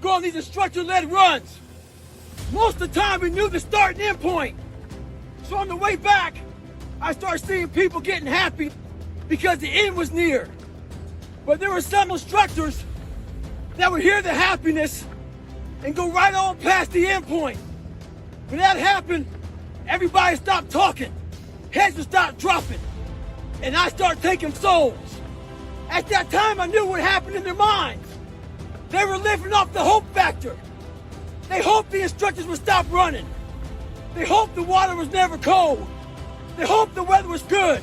go on these instructor-led runs. Most of the time, we knew the start and end point. So on the way back, I started seeing people getting happy because the end was near. But there were some instructors that would hear the happiness and go right on past the end point. When that happened, everybody stopped talking. Heads would start dropping. And I started taking souls. At that time, I knew what happened in their minds. They were living off the hope factor. They hoped the instructors would stop running. They hoped the water was never cold. They hoped the weather was good.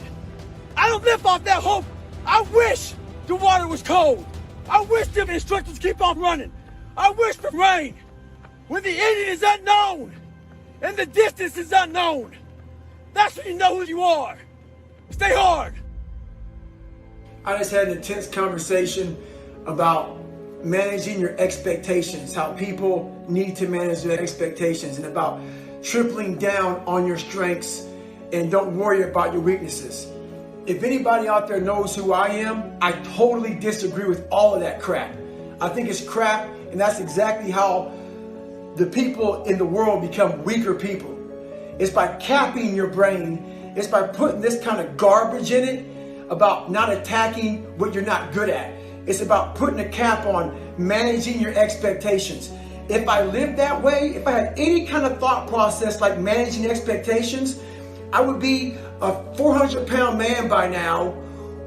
I don't live off that hope. I wish the water was cold. I wish the instructors keep on running. I wish for rain. When the ending is unknown and the distance is unknown, that's when you know who you are. Stay hard. I just had an intense conversation about managing your expectations, how people need to manage their expectations, and about tripling down on your strengths and don't worry about your weaknesses. If anybody out there knows who I am, I totally disagree with all of that crap. I think it's crap, and that's exactly how the people in the world become weaker people. It's by capping your brain. It's by putting this kind of garbage in it about not attacking what you're not good at. It's about putting a cap on managing your expectations. If I lived that way, if I had any kind of thought process like managing expectations, I would be a 400-pound man by now,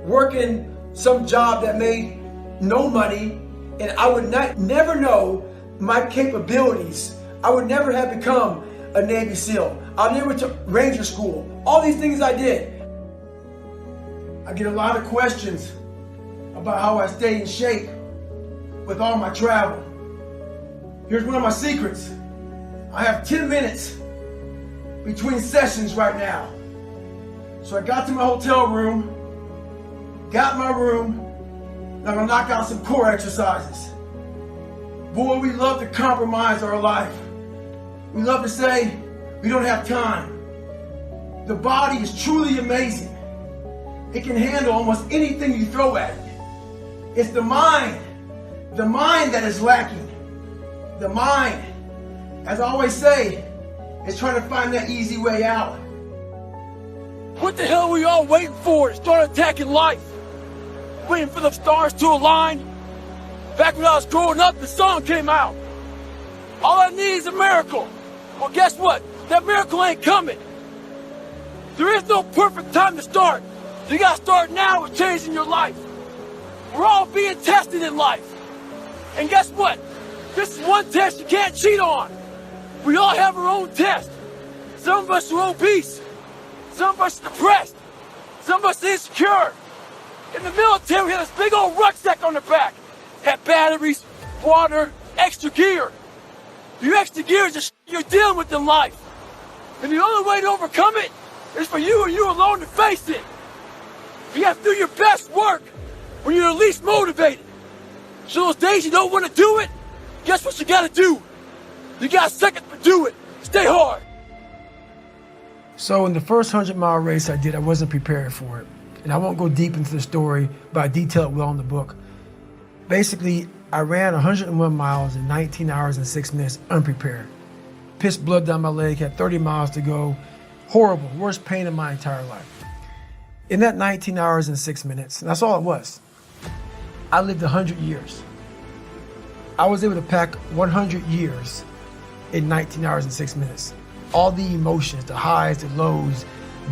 working some job that made no money, and I would never know my capabilities. I would never have become a Navy SEAL. I never went to Ranger School. All these things I did. I get a lot of questions about how I stay in shape with all my travel. Here's one of my secrets. I have 10 minutes between sessions right now. So I got to my hotel room, got my room, and I'm gonna knock out some core exercises. Boy, we love to compromise our life. We love to say we don't have time. The body is truly amazing. It can handle almost anything you throw at it. It's the mind that is lacking. The mind, as I always say, is trying to find that easy way out. What the hell are we all waiting for to start attacking life? Waiting for the stars to align? Back when I was growing up, the song came out. All I need is a miracle. Well, guess what? That miracle ain't coming. There is no perfect time to start. You gotta start now with changing your life. We're all being tested in life. And guess what? This is one test you can't cheat on. We all have our own test. Some of us are obese. Some of us are depressed. Some of us are insecure. In the military, we had this big old rucksack on the back. Had batteries, water, extra gear. Your extra gear is the you're dealing with in life. And the only way to overcome it is for you and you alone to face it. You have to do your best work when you're least motivated. So those days you don't want to do it, guess what you gotta do? You got seconds to do it. Stay hard. So in the first 100-mile race I did, I wasn't prepared for it. And I won't go deep into the story, but I detail it well in the book. Basically, I ran 101 miles in 19 hours and 6 minutes unprepared. Pissed blood down my leg, had 30 miles to go. Horrible, worst pain in my entire life. In that 19 hours and 6 minutes, and that's all it was, I lived 100 years. I was able to pack 100 years in 19 hours and 6 minutes. All the emotions, the highs, the lows,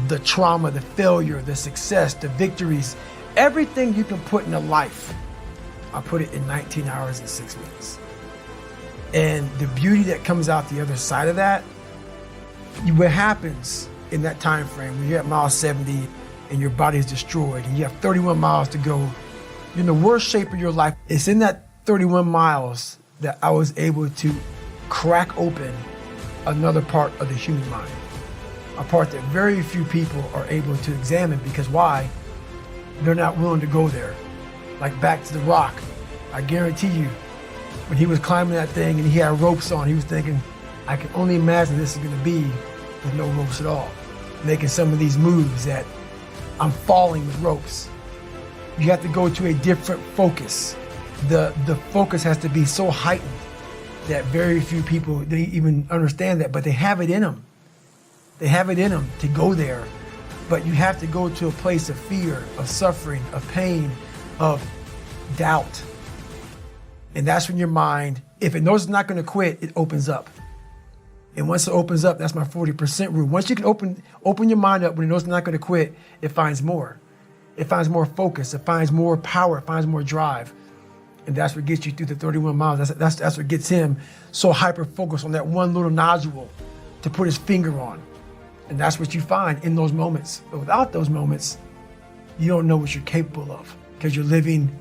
the trauma, the failure, the success, the victories, everything you can put in a life, I put it in 19 hours and 6 minutes. And the beauty that comes out the other side of that, what happens in that time frame when you're at mile 70 and your body is destroyed and you have 31 miles to go, you're in the worst shape of your life. It's in that 31 miles that I was able to crack open another part of the human mind, a part that very few people are able to examine because why? They're not willing to go there. Like back to the Rock, I guarantee you, when he was climbing that thing and he had ropes on, he was thinking, I can only imagine this is gonna be with no ropes at all. Making some of these moves that I'm falling with ropes. You have to go to a different focus. The focus has to be so heightened that very few people, they even understand that, but they have it in them. They have it in them to go there. But you have to go to a place of fear, of suffering, of pain, of doubt. And that's when your mind, if it knows it's not going to quit, it opens up. And once it opens up, that's my 40% rule. Once you can open your mind up when it knows it's not going to quit, it finds more. It finds more focus. It finds more power. It finds more drive. And that's what gets you through the 31 miles. That's what gets him so hyper-focused on that one little nodule to put his finger on. And that's what you find in those moments. But without those moments, you don't know what you're capable of because you're living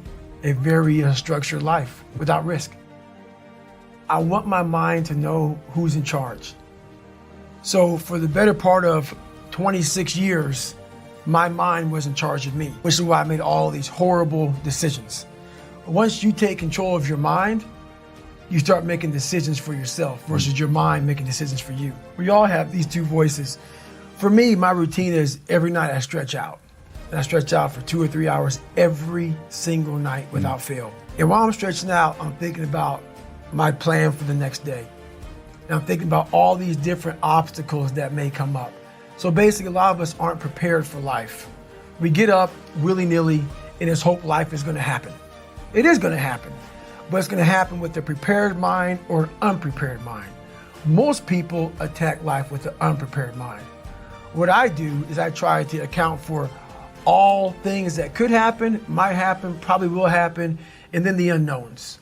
a very structured life without risk. I want my mind to know who's in charge. So for the better part of 26 years, my mind was in charge of me, which is why I made all these horrible decisions. Once you take control of your mind, you start making decisions for yourself versus your mind making decisions for you. We all have these two voices. For me, my routine is every night I stretch out. And I stretch out for 2 or 3 hours every single night without fail. And while I'm stretching out, I'm thinking about my plan for the next day. And I'm thinking about all these different obstacles that may come up. So basically, a lot of us aren't prepared for life. We get up willy-nilly and just hope life is going to happen. It is going to happen, but it's going to happen with a prepared mind or an unprepared mind. Most people attack life with an unprepared mind. What I do is I try to account for all things that could happen, might happen, probably will happen, and then the unknowns.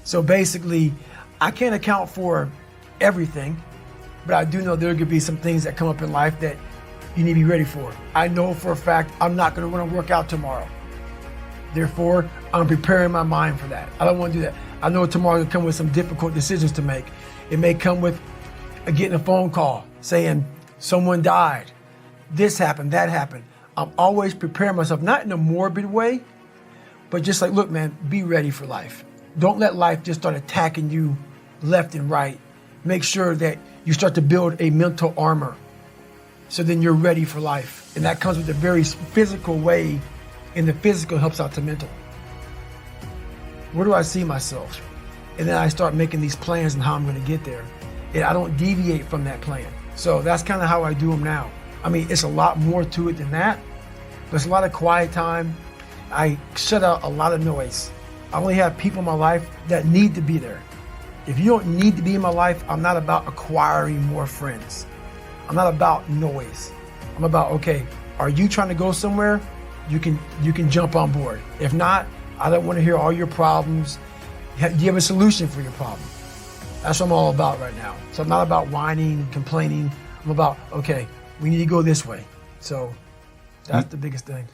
So basically, I can't account for everything, but I do know there could be some things that come up in life that you need to be ready for. I know for a fact I'm not going to want to work out tomorrow. Therefore, I'm preparing my mind for that. I don't want to do that. I know tomorrow will come with some difficult decisions to make. It may come with getting a phone call saying someone died, this happened, that happened. I'm always preparing myself, not in a morbid way, but just like, look, man, be ready for life. Don't let life just start attacking you left and right. Make sure that you start to build a mental armor so then you're ready for life. And that comes with a very physical way, and the physical helps out the mental. Where do I see myself? And then I start making these plans and how I'm going to get there. And I don't deviate from that plan. So that's kind of how I do them now. I mean, it's a lot more to it than that. There's a lot of quiet time. I shut out a lot of noise. I only have people in my life that need to be there. If you don't need to be in my life, I'm not about acquiring more friends. I'm not about noise. I'm about, okay, are you trying to go somewhere? You can jump on board. If not, I don't want to hear all your problems. Do you have a solution for your problem? That's what I'm all about right now. So I'm not about whining, complaining. I'm about, okay, we need to go this way. So that's the biggest thing.